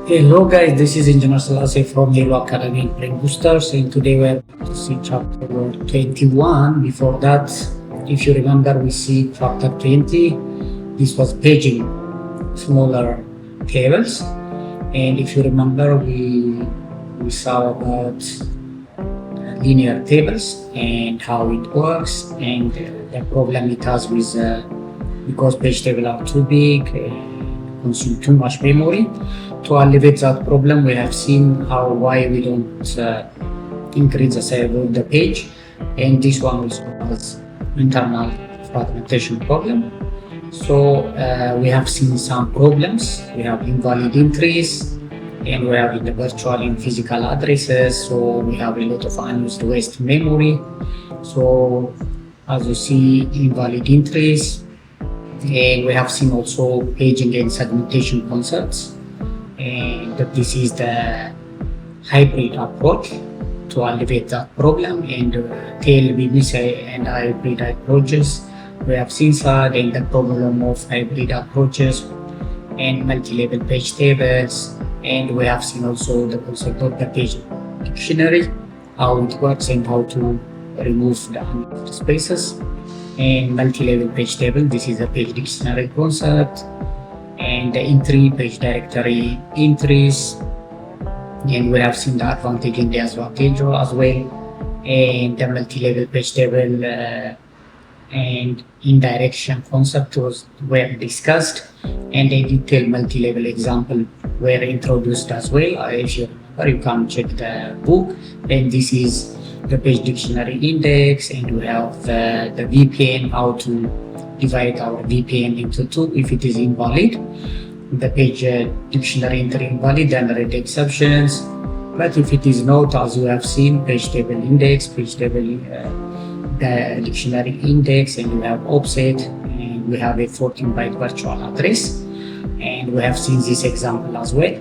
Hello guys, this is Engineer Selassie from Halo Academy and Brain Boosters, and today we are going to see chapter 21. Before that, if you remember, we see chapter 20. This was paging smaller tables, and if you remember, we saw about linear tables and how it works and the problem it has with because page tables are too big, consume too much memory. To alleviate that problem, we have seen why we don't increase the size of the page, and this one also has internal fragmentation problem. So we have seen some problems. We have invalid entries, and we have in the virtual and physical addresses. So we have a lot of unused waste memory. So as you see, invalid entries, and we have seen also paging and segmentation concepts. And this is the hybrid approach to alleviate that problem, and tail BBC and hybrid approaches. We have seen that and the problem of hybrid approaches and multi-level page tables, and we have seen also the concept of the page dictionary, how it works and how to remove the unused spaces. And multi-level page table, this is a page dictionary concept, and the entry page directory entries, and we have seen the advantage and disadvantage as well, and the multi-level page table and indirection concept were discussed, and a detailed multi-level example were introduced as well. If you remember, you can check the book. And this is the page dictionary index, and we have the VPN, how to divide our VPN into two if it is invalid. The page dictionary entry invalid, generate exceptions. But if it is not, as you have seen, page table index, page table the dictionary index, and we have offset, and we have a 14-byte virtual address, and we have seen this example as well.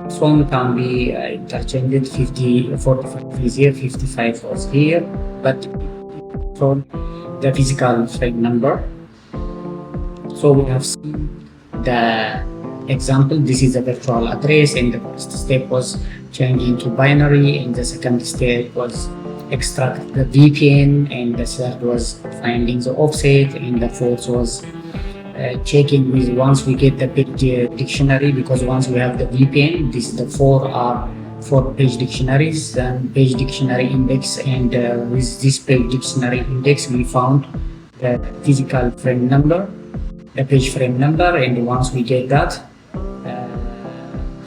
This one can be interchanged. 45 is here, 55 was here, but for the physical frame number. So we have seen the example. This is a virtual address, and the first step was changing to binary, and the second step was extract the VPN, and the third was finding the offset, and the fourth was checking with once we get the page dictionary, because once we have the VPN, this is the four page dictionaries and page dictionary index, and with this page dictionary index we found the physical frame number, the page frame number, and once we get that,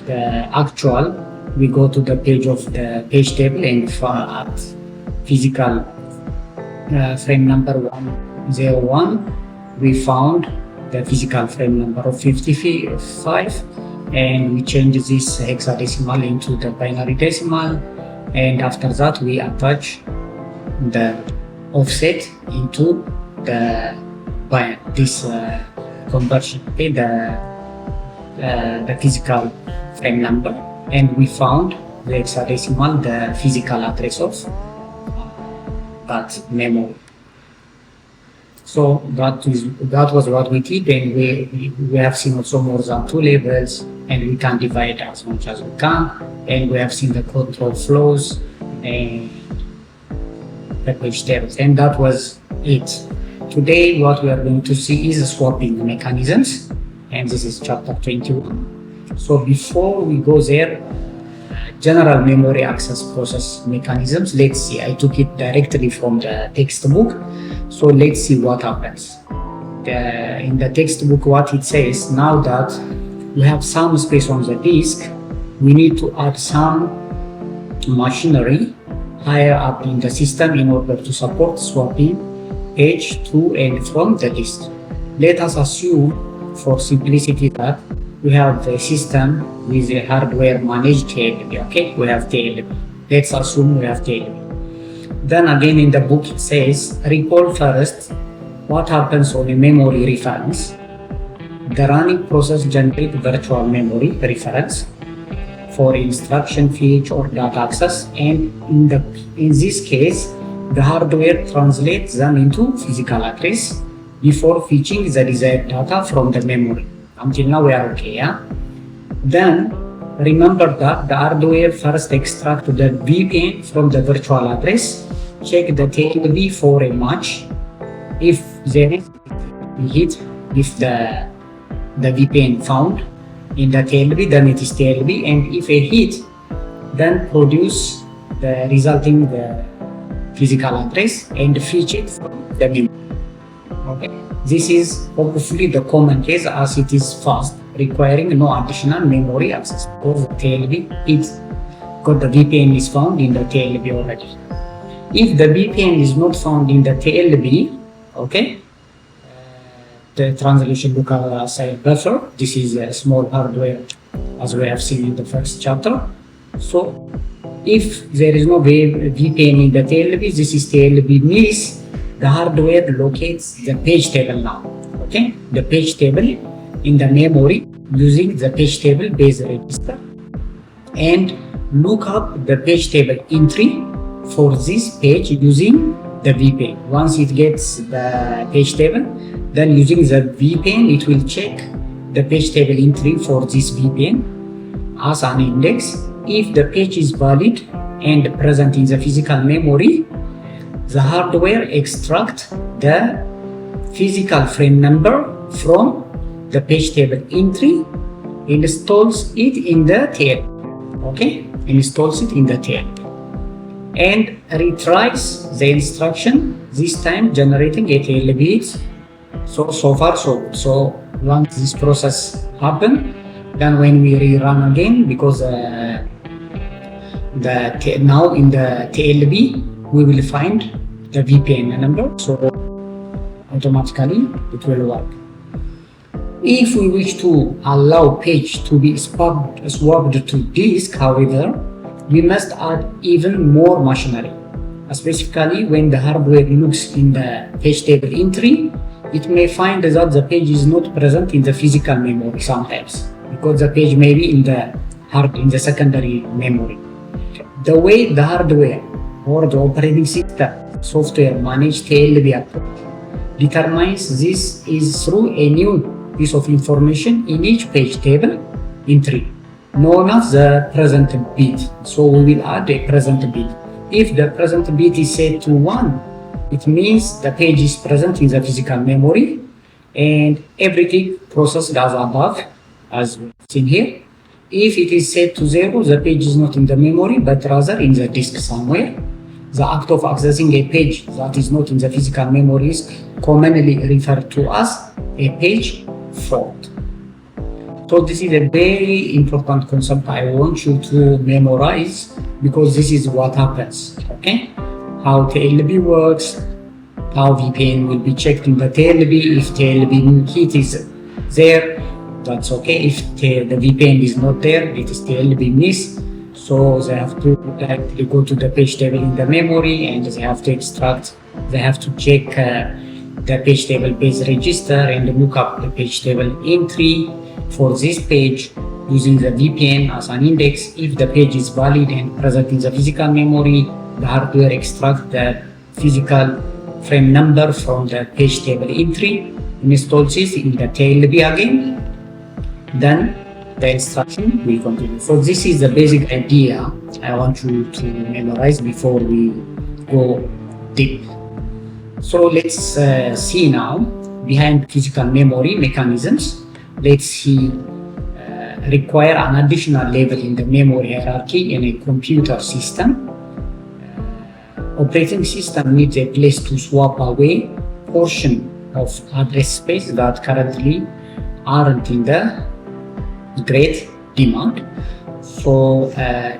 the actual, we go to the page of the page table, and at physical frame number 101 we found the physical frame number of 55, and we change this hexadecimal into the binary decimal, and after that we attach the offset into this conversion, okay, the physical frame number, and we found the hexadecimal, the physical address of that memory. So that was what we did, and we have seen also more than two levels, and we can divide as much as we can, and we have seen the control flows and the page tables, and that was it. Today what we are going to see is swapping mechanisms, and this is chapter 21. So before we go there, general memory access process mechanisms, let's see. I took it directly from the textbook. So let's see what happens. In the textbook, what it says, now that we have some space on the disk, we need to add some machinery higher up in the system in order to support swapping page to and from the disk. Let us assume, for simplicity, that we have a system with a hardware managed TLB. Okay, we have TLB. Let's assume we have TLB. Then again in the book it says, recall first what happens on a memory reference. The running process generates virtual memory reference for instruction fetch or data access, and in this case the hardware translates them into physical address before fetching the desired data from the memory. Until now we are okay, yeah? Then remember that the hardware first extract the VPN from the virtual address, check the TLB for a match. If there is a hit, if the VPN found in the TLB, then it is TLB, and if a hit, then produce the resulting physical address and fetch it from the memory. Okay, this is hopefully the common case as it is fast, requiring no additional memory access because the TLB is got the VPN is found in the TLB already. If the VPN is not found in the TLB, okay, the translation lookup as a buffer. This is a small hardware as we have seen in the first chapter. So if there is no VPN in the TLB, this is TLB miss. The hardware locates the page table now. Okay, the page table in the memory using the page table base register and look up the page table entry for this page using the VPN. Once it gets the page table, then using the VPN, it will check the page table entry for this VPN as an index. If the page is valid and present in the physical memory, the hardware extracts the physical frame number from the page table entry, installs it in the tail. Okay, installs it in the tail and retries the instruction, this time generating a TLB. So far so good. So once this process happen, then when we rerun again, because now in the TLB we will find the VPN number, so automatically it will work. If we wish to allow page to be swapped to disk, however, we must add even more machinery. Specifically, when the hardware looks in the page table entry, it may find that the page is not present in the physical memory sometimes, because the page may be in the secondary memory. The way the hardware or the operating system software manage TLB approach determines this is through a new piece of information in each page table entry, known as the present bit. So we will add a present bit. If the present bit is set to 1, it means the page is present in the physical memory and everything processed as above, as we've seen here. If it is set to 0, the page is not in the memory but rather in the disk somewhere. The act of accessing a page that is not in the physical memory is commonly referred to as a page fault. So this is a very important concept I want you to memorize, because this is what happens. Okay, how TLB works, how VPN will be checked in the TLB. If TLB hit is there, that's okay. If the VPN is not there, it is TLB miss. So they have to directly go to the page table in the memory and they have to extract, they have to check the page table base register and look up the page table entry for this page using the VPN as an index. If the page is valid and present in the physical memory, the hardware extracts the physical frame number from the page table entry, installs it in the TLB again, then the instruction will continue. So this is the basic idea I want you to memorize before we go deep. So let's see now behind physical memory mechanisms. Let's see require an additional level in the memory hierarchy in a computer system. Operating system needs a place to swap away portion of address space that currently aren't in the great demand. So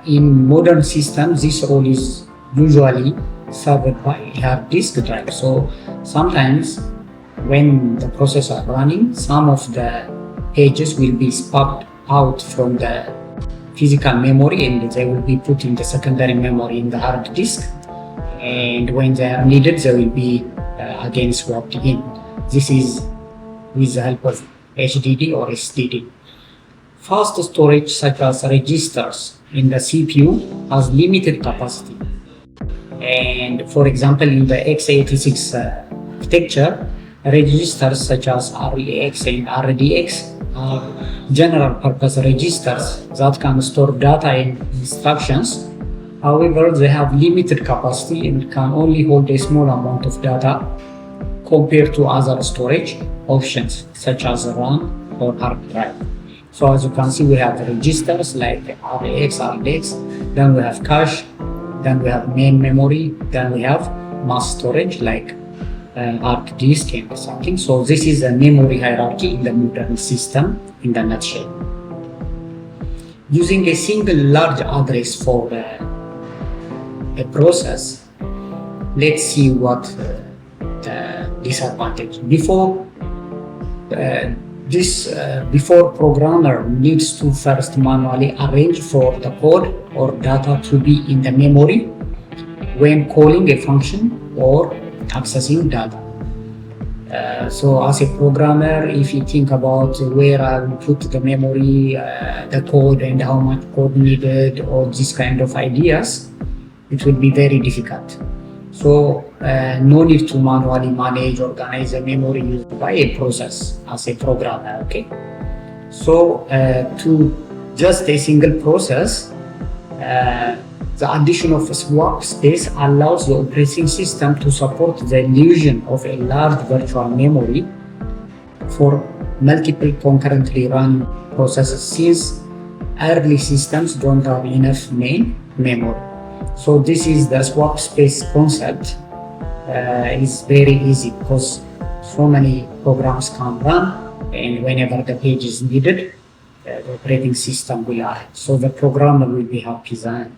in modern systems, this role is usually served by a hard disk drive. So sometimes when the process are running, some of the pages will be swapped out from the physical memory and they will be put in the secondary memory in the hard disk, and when they are needed they will be again swapped in. This is with the help of HDD or SSD. Fast storage such as registers in the CPU has limited capacity, and for example in the x86 architecture, registers such as REX and RDX have general purpose registers that can store data and instructions. However, they have limited capacity and can only hold a small amount of data compared to other storage options such as RAM or hard drive. So as you can see, we have registers like RAX, RDX, then we have cache, then we have main memory, then we have mass storage like hard disk and something. So this is a memory hierarchy in the modern system in the nutshell. Using a single large address for a process, let's see what the disadvantage. Before programmer needs to first manually arrange for the code or data to be in the memory when calling a function or accessing data. So as a programmer, if you think about where I will put the memory, the code and how much code needed, or this kind of ideas, it will be very difficult. So no need to manually manage, organize the memory used by a process as a programmer, okay? So to just a single process, the addition of a swap space allows the operating system to support the illusion of a large virtual memory for multiple concurrently running processes, since early systems don't have enough main memory. So this is the swap space concept. Is very easy because so many programs can run, and whenever the page is needed, the operating system will add. So the programmer will be happy then.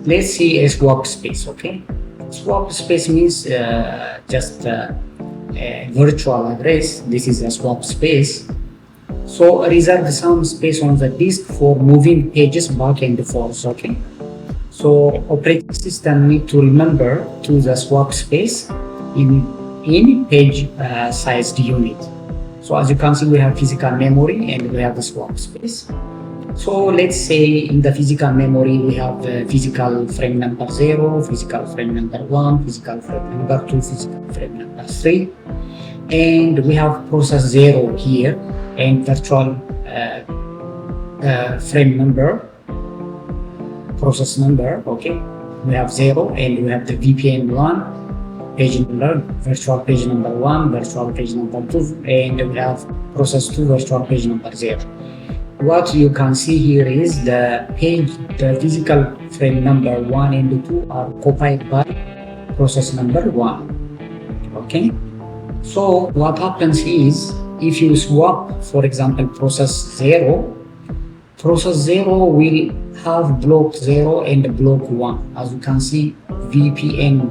Let's see a swap space, okay? Swap space means just a virtual address. This is a swap space. So reserve some space on the disk for moving pages back and forth, okay? So operating system need to remember to the swap space in page sized unit. So as you can see, we have physical memory and we have the swap space. So let's say in the physical memory, we have physical frame number 0, physical frame number 1, physical frame number 2, physical frame number 3. And we have process 0 here and virtual frame number, process number, okay? We have 0 and we have the VPN 1, page number, virtual page number 1, virtual page number 2, and we have process 2, virtual page number 0. What you can see here is the physical frame number 1 and 2 are occupied by process number 1, okay? So what happens is, if you swap, for example, process 0 will have block 0 and block 1. As you can see, VPN,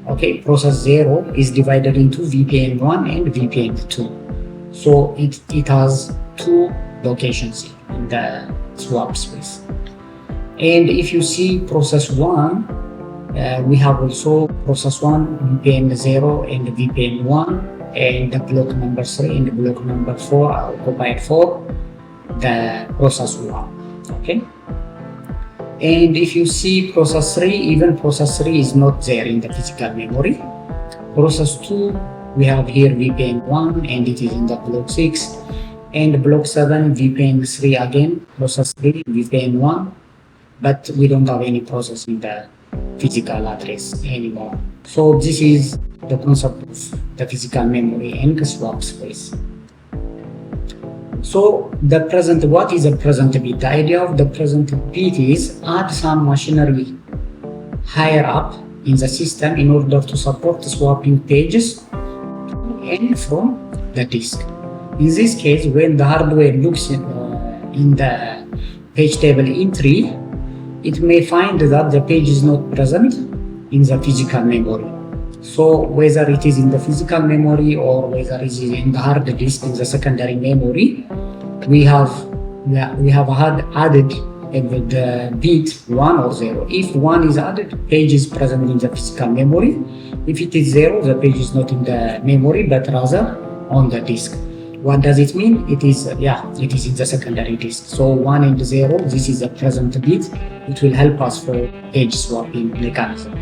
okay, process 0 is divided into VPN 1 and VPN 2. So it has two locations in the swap space. And if you see process 1, we have also process 1, VPN 0 and VPN 1, and the block number 3 and the block number 4 are occupied for the process 1, okay? And if you see process 3, even process 3 is not there in the physical memory. Process 2, we have here VPN 1 and it is in the block 6. And block 7, VPN 3 again, process 3, VPN 1, but we don't have any process in the physical address anymore. So this is the concept of the physical memory and the swap space. So what is a present bit? The idea of the present bit is add some machinery higher up in the system in order to support swapping pages to and from the disk. In this case, when the hardware looks in the page table entry, it may find that the page is not present in the physical memory. So whether it is in the physical memory or whether it is in the hard disk in the secondary memory, we have had added the bit 1 or 0. If 1 is added, page is present in the physical memory. If it is 0, the page is not in the memory but rather on the disk. What does it mean? It is in the secondary disk. So 1 and 0, this is a present bit. It will help us for page swapping mechanism.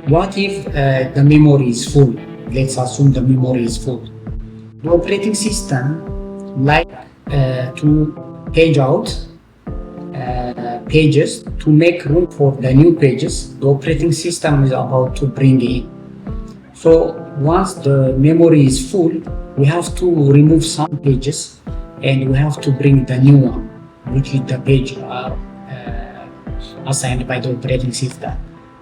What if the memory is full? Let's assume the memory is full. the operating system like to page out pages to make room for the new pages the operating system is about to bring in. So once the memory is full, we have to remove some pages and we have to bring the new one, which is the page assigned by the operating system.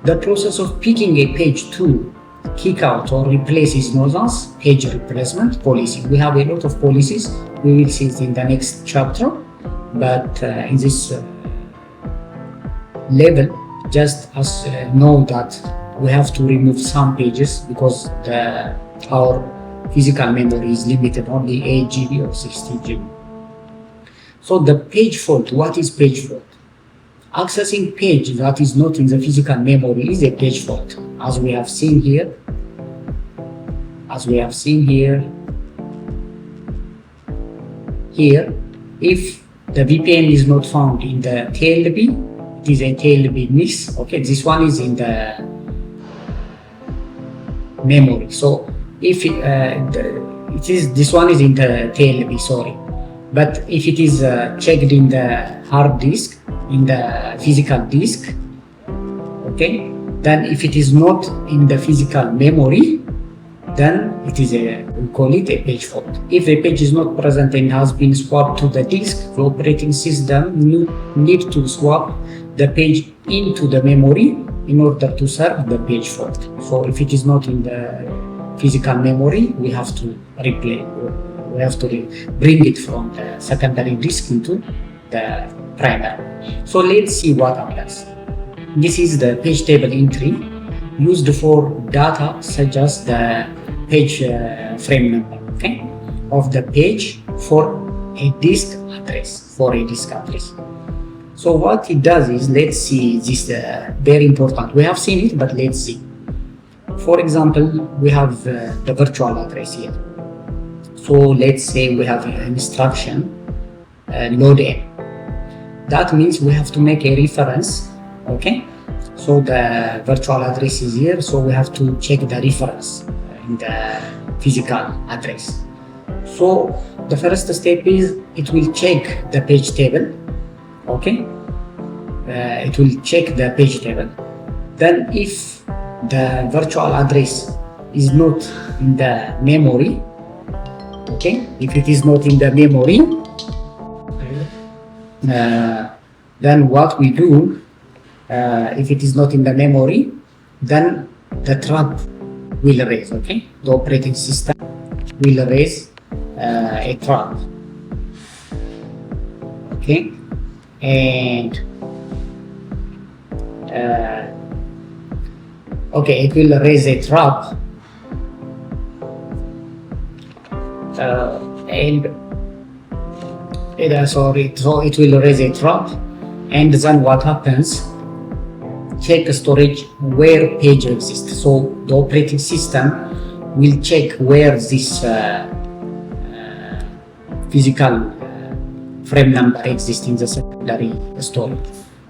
The process of picking a page to kick out or replace is known as page replacement policy. We have a lot of policies. We will see it in the next chapter, but in this level, just as know that we have to remove some pages because our physical memory is limited only 8 GB or 60 GB. So the page fault, what is page fault? Accessing page that is not in the physical memory is a page fault, as we have seen here. Here, if the VPN is not found in the TLB, it is a TLB miss. Okay, this one is in the memory. So if this one is in the TLB, sorry. But if it is checked in the hard disk, in the physical disk, okay, then if it is not in the physical memory, then it is we call it a page fault. If a page is not present and has been swapped to the disk, the operating system need to swap the page into the memory in order to serve the page fault. So if it is not in the physical memory, we have to replay. We have to bring it from the secondary disk into the primary. So let's see what happens. This is the page table entry used for data such as the page frame number, okay, of the page for a disk address. So what it does is, let's see this very important. We have seen it, but let's see. For example, we have the virtual address here. So let's say we have an instruction load in. That means we have to make a reference, okay? So the virtual address is here, so we have to check the reference in the physical address. So the first step is it will check the page table, okay? It will check the page table. Then if the virtual address is not in the memory, okay, if it is not in the memory, then what we do, if it is not in the memory, then the trap will raise, okay? The operating system will raise a trap, okay? And okay, it will raise a trap so it will raise a trap, and then what happens? Check storage where page exists. So the operating system will check where this physical frame number exists in the secondary storage.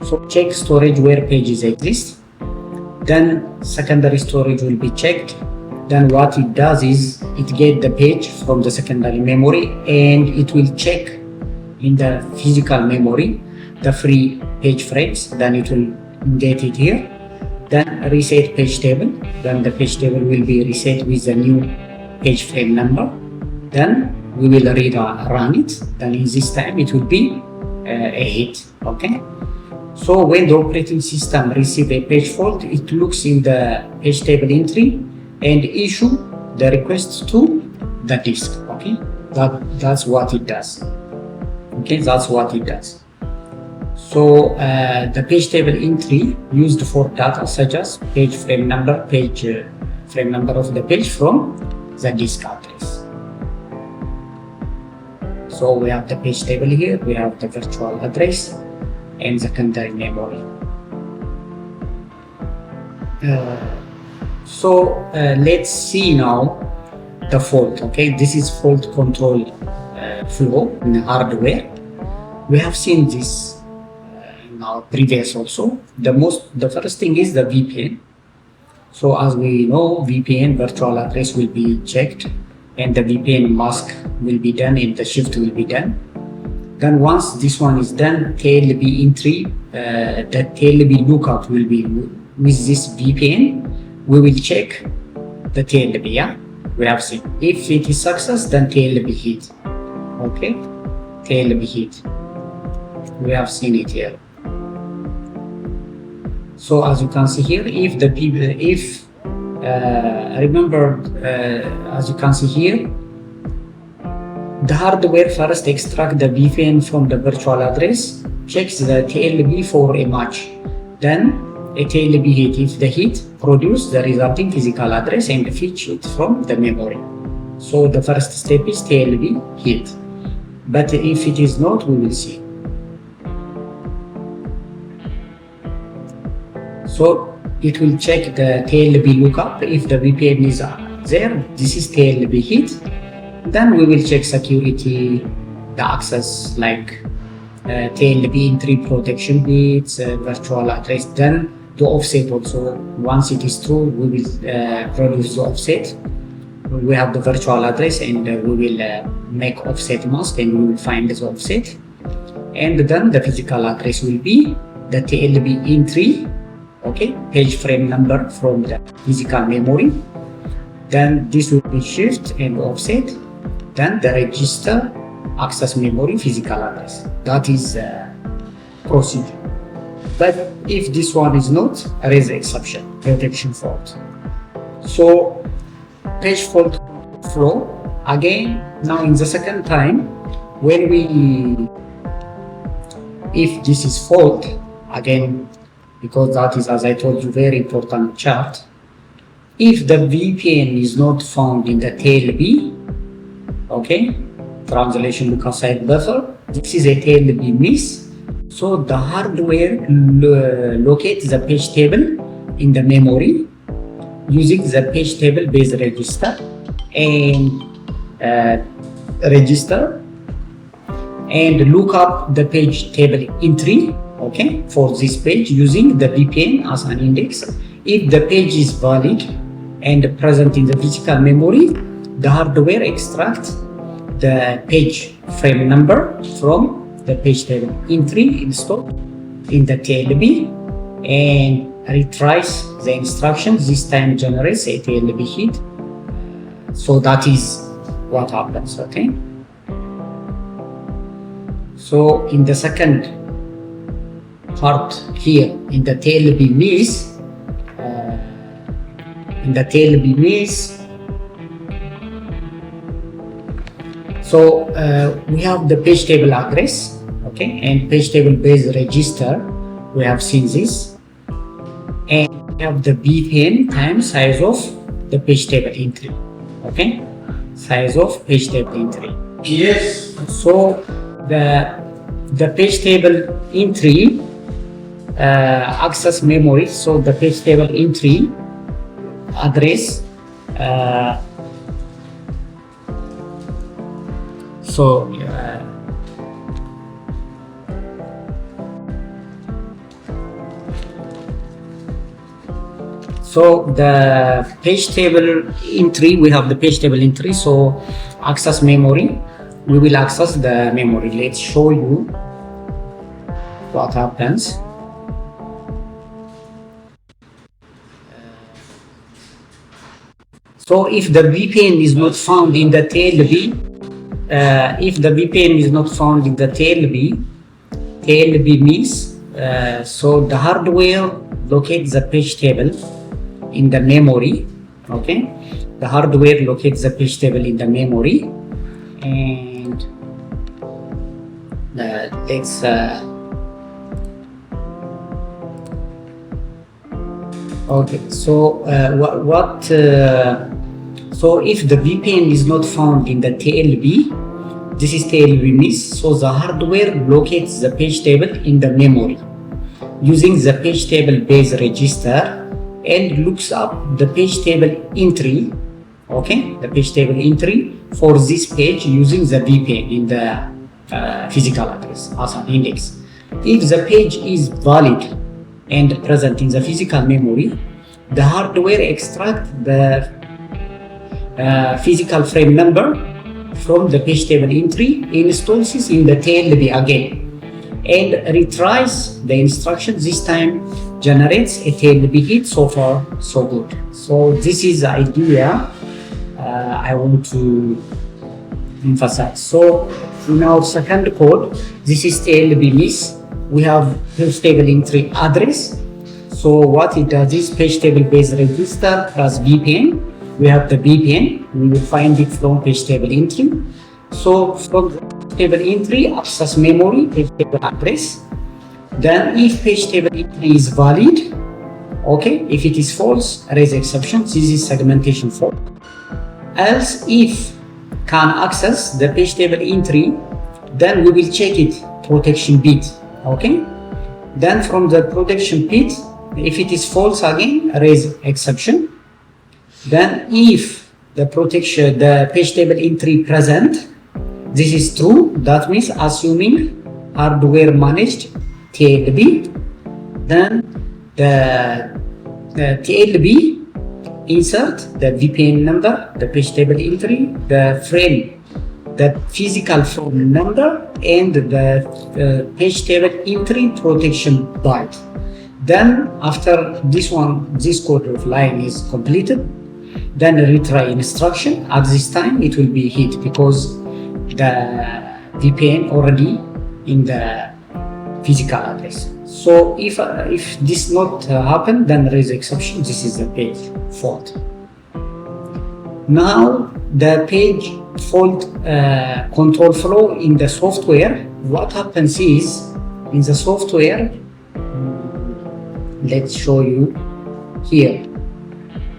So check storage where pages exist. Then secondary storage will be checked. Then what it does is it gets the page from the secondary memory and it will check in the physical memory the free page frames. Then it will get it here. Then reset page table. Then the page table will be reset with the new page frame number. Then we will run it. Then in this time it will be a hit. Okay. So when the operating system receives a page fault, it looks in the page table entry and issue the request to the disk. Okay, that's what it does. Okay, that's what it does. So the page table entry used for data such as page frame number of the page from the disk address. So we have the page table here, we have the virtual address and secondary memory. So let's see now the fault. Okay, this is fault control flow in hardware. We have seen this in our previous also. The first thing is the VPN. So as we know, VPN virtual address will be checked and the VPN mask will be done and the shift will be done. Then once this one is done, TLB entry, the TLB lookup will be with this VPN. We will check the TLB, yeah? We have seen. If it is success, then TLB hit. Okay? TLB hit. We have seen it here. So as you can see here, if the people, as you can see here, the hardware first extract the VPN from the virtual address, checks the TLB for a match. Then a TLB hit. If the hit produce the resulting physical address and fetch it from the memory. So the first step is TLB hit. But if it is not, we will see. So it will check the TLB lookup. If the VPN is there, this is TLB hit. Then we will check security, the access like TLB entry protection bits, virtual address. Then the offset also. Once it is true, we will produce the offset. We have the virtual address and we will make offset mask and we will find the offset. And then the physical address will be the TLB entry, okay, page frame number from the physical memory. Then this will be shift and offset. Then the register access memory physical address. That is procedure. But if this one is not, raise exception, protection fault. So page fault flow again. Now in the second time, when if this is fault again, because that is, as I told you, very important chart. If the VPN is not found in the TLB, okay, translation look aside buffer, this is a TLB miss. So the hardware locates the page table in the memory using the page table base register and look up the page table entry, okay, for this page using the VPN as an index. If the page is valid and present in the physical memory, the hardware extracts the page frame number from the page table entry installed in the TLB and retries the instructions. This time generates a TLB hit. So that is what happens, okay? So in the second part here, in the TLB miss, so we have the page table address, okay, and page table base register. We have seen this, and we have the VPN times size of the page table entry, okay, size of page table entry. Yes. So the page table entry access memory. So the page table entry address. So the page table entry, we have the page table entry. So access memory, we will access the memory. Let's show you what happens. So if the VPN is not found in the TLB, TLB miss, so the hardware locates the page table in the memory, okay? The hardware locates the page table in the memory, and let's okay. So so if the VPN is not found in the TLB, this is TLB miss. So the hardware locates the page table in the memory using the page table base register and looks up the page table entry, okay, the page table entry for this page using the VPN in the physical address as an index. If the page is valid and present in the physical memory, the hardware extracts the physical frame number from the page table entry, installs it in the TLB again, and retries the instruction. This time generates a TLB hit. So far so good. So this is the idea I want to emphasize. So in our second code, this is TLB miss. We have page table entry address. So what it does is page table base register plus VPN. We have the VPN. We will find it from page table entry. So from the table entry, access memory, page table address. Then if page table entry is valid, okay. If it is false, raise exception. This is segmentation fault. Else, if can access the page table entry, then we will check it protection bit. Okay. Then from the protection bit, if it is false again, raise exception. Then if the page table entry present, this is true. That means assuming hardware managed TLB, then the TLB insert the VPN number, the page table entry, the frame, the physical frame number, and the page table entry protection byte. Then after this code of line is completed, then retry instruction. At this time it will be hit because the VPN already in the physical address. So if this not happen, then raise exception. This is the page fault. Now the page fault control flow in the software. What happens is in the software, let's show you here.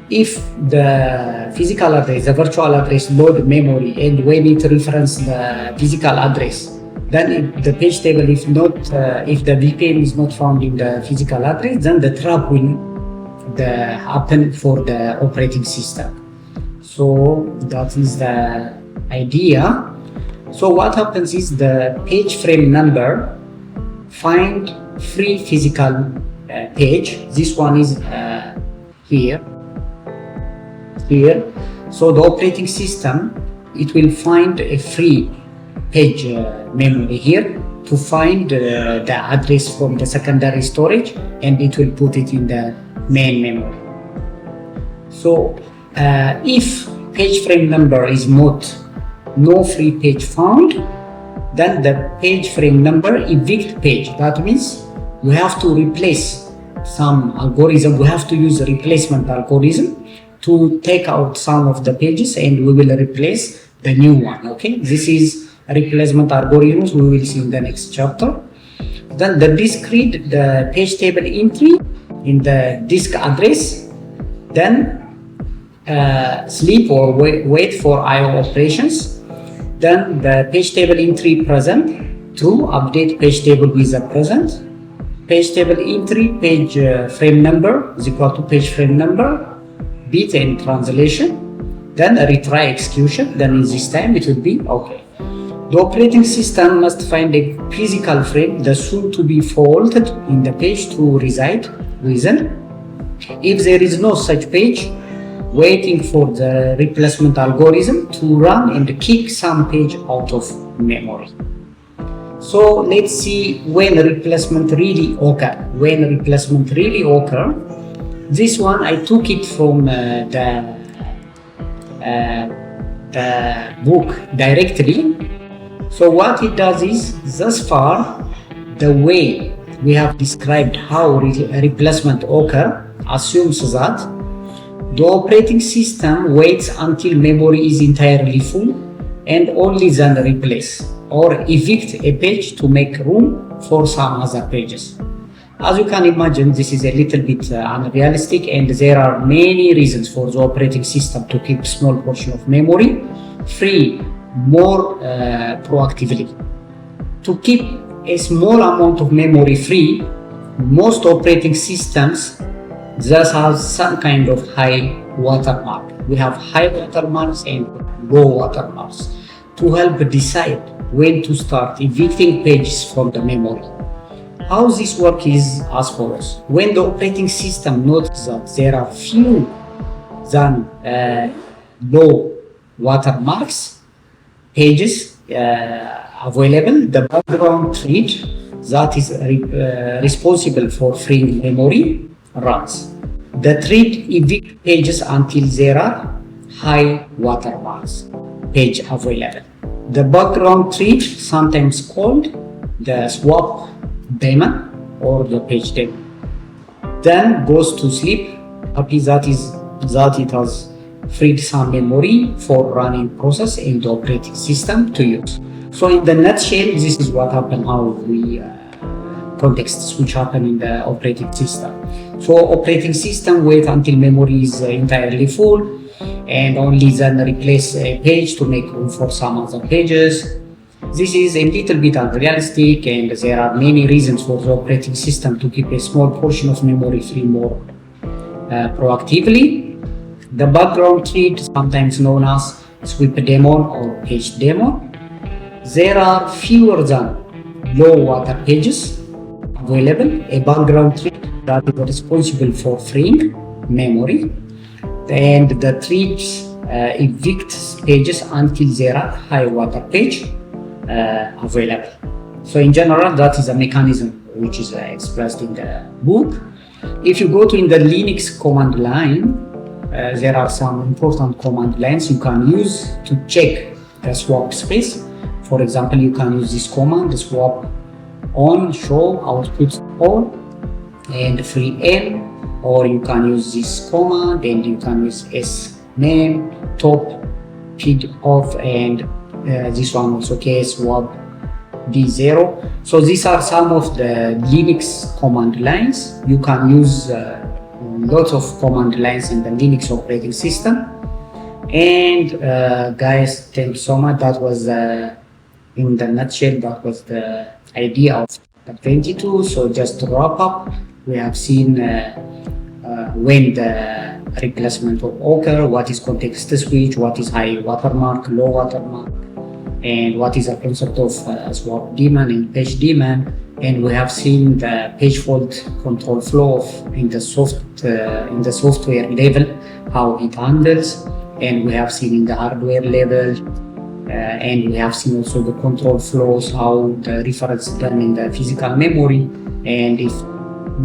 If the physical address, the virtual address load memory, and when it reference the physical address, then the page table, if the VPN is not found in the physical address, then the trap will happen for the operating system. So that is the idea. So what happens is the page frame number find free physical page. This one is here. So the operating system, it will find a free page memory here to find the address from the secondary storage, and it will put it in the main memory. So if page frame number is not no free page found, then the page frame number evict page. That means we have to replace some algorithm. We have to use a replacement algorithm to take out some of the pages, and we will replace the new one. Okay, this is replacement algorithms we will see in the next chapter. Then the disk read the page table entry in the disk address, then sleep or wait for IO operations. Then the page table entry present, true, update page table with the present. Page table entry page frame number is equal to page frame number, bit and translation, then a retry execution. Then in this time it will be okay. The operating system must find a physical frame, the soon to be faulted in the page to reside within. If there is no such page, waiting for the replacement algorithm to run and kick some page out of memory. So let's see when replacement really occur. When replacement really occur, this one I took it from the book directly. So what it does is, thus far, the way we have described how replacement occur assumes that the operating system waits until memory is entirely full and only then replace or evict a page to make room for some other pages. As you can imagine, this is a little bit unrealistic, and there are many reasons for the operating system to keep small portion of memory free more proactively. To keep a small amount of memory free, most operating systems just have some kind of high watermark. We have high watermarks and low watermarks to help decide when to start evicting pages from the memory. How this works is as follows. When the operating system notices that there are few than low watermarks pages available. The background thread that is responsible for freeing memory runs. The thread evict pages until there are high watermarks page available. The background thread, sometimes called the swap daemon or the page daemon, then goes to sleep happy that it has freed some memory for running process in the operating system to use. So in the nutshell, this is what happened, how we context switch happen in the operating system. So operating system wait until memory is entirely full and only then replace a page to make room for some other pages. This is a little bit unrealistic, and there are many reasons for the operating system to keep a small portion of memory free more proactively. The background thread, sometimes known as sweep daemon or page daemon, there are fewer than low water pages available. A background thread that is responsible for freeing memory, and the threads evict pages until there are high water page available. So in general, that is a mechanism which is expressed in the book. If you go to in the Linux command line, there are some important command lines you can use to check the swap space. For example, you can use this command, swap on show output on and free n, or you can use this command and you can use sname top feed off, and this one also swap d0. So these are some of the Linux command lines. You can use lots of command lines in the Linux operating system. And guys, thank you so much. That was in the nutshell, that was the idea of chapter 22. So just to wrap up, we have seen when the replacement will occur, what is context switch, what is high watermark, low watermark, and what is the concept of swap daemon and page daemon. And we have seen the page fault control flow in the software level, how it handles, and we have seen in the hardware level, and we have seen also the control flows, how the reference is done in the physical memory, and if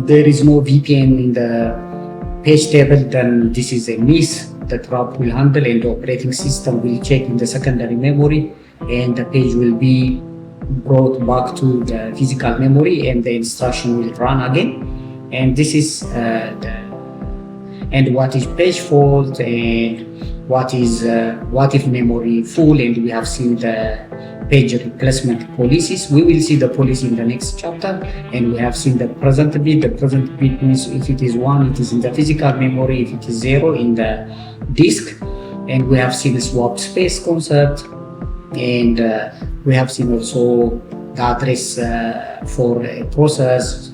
there is no VPN in the page table, then this is a miss that RAP will handle, and the operating system will check in the secondary memory, and the page will be brought back to the physical memory and the instruction will run again. And this is and what is page fault, and what if memory full, and we have seen the page replacement policies. We will see the policy in the next chapter. And we have seen the present bit. The present bit means if it is 1, it is in the physical memory, if it is 0, in the disk. And we have seen the swap space concept, and we have seen also the address for a process,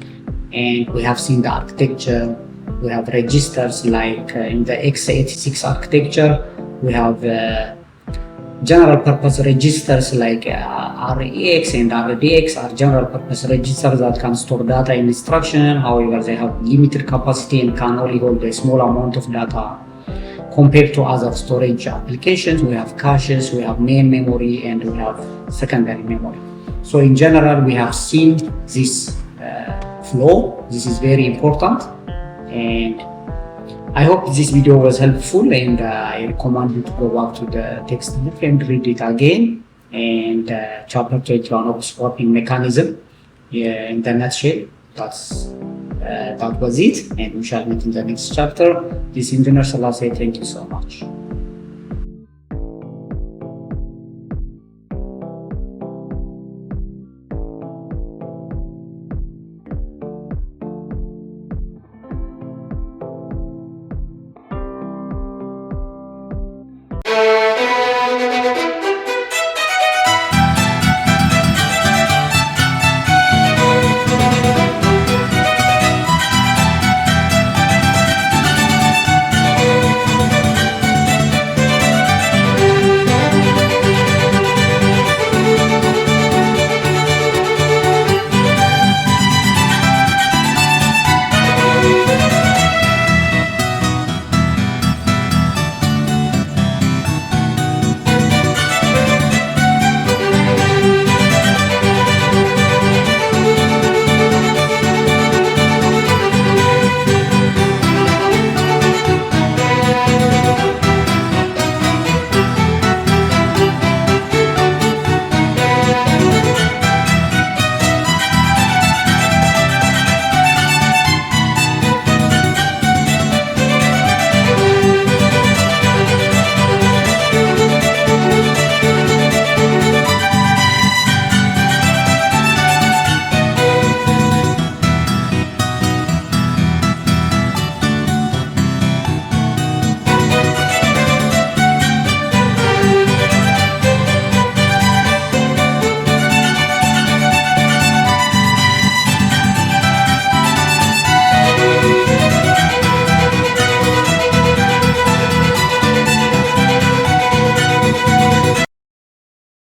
and we have seen the architecture. We have registers like in the x86 architecture. We have general purpose registers like REX and RDX are general purpose registers that can store data in instruction. However, they have limited capacity and can only hold a small amount of data compared to other storage applications. We have caches, we have main memory, and we have secondary memory. So in general, we have seen this flow. This is very important, and I hope this video was helpful, and I recommend you to go back to the textbook and read it again. And chapter 21 of swapping mechanism, in the nutshell, that was it, and we shall meet in the next chapter. This is Engineer Salah. Thank you so much.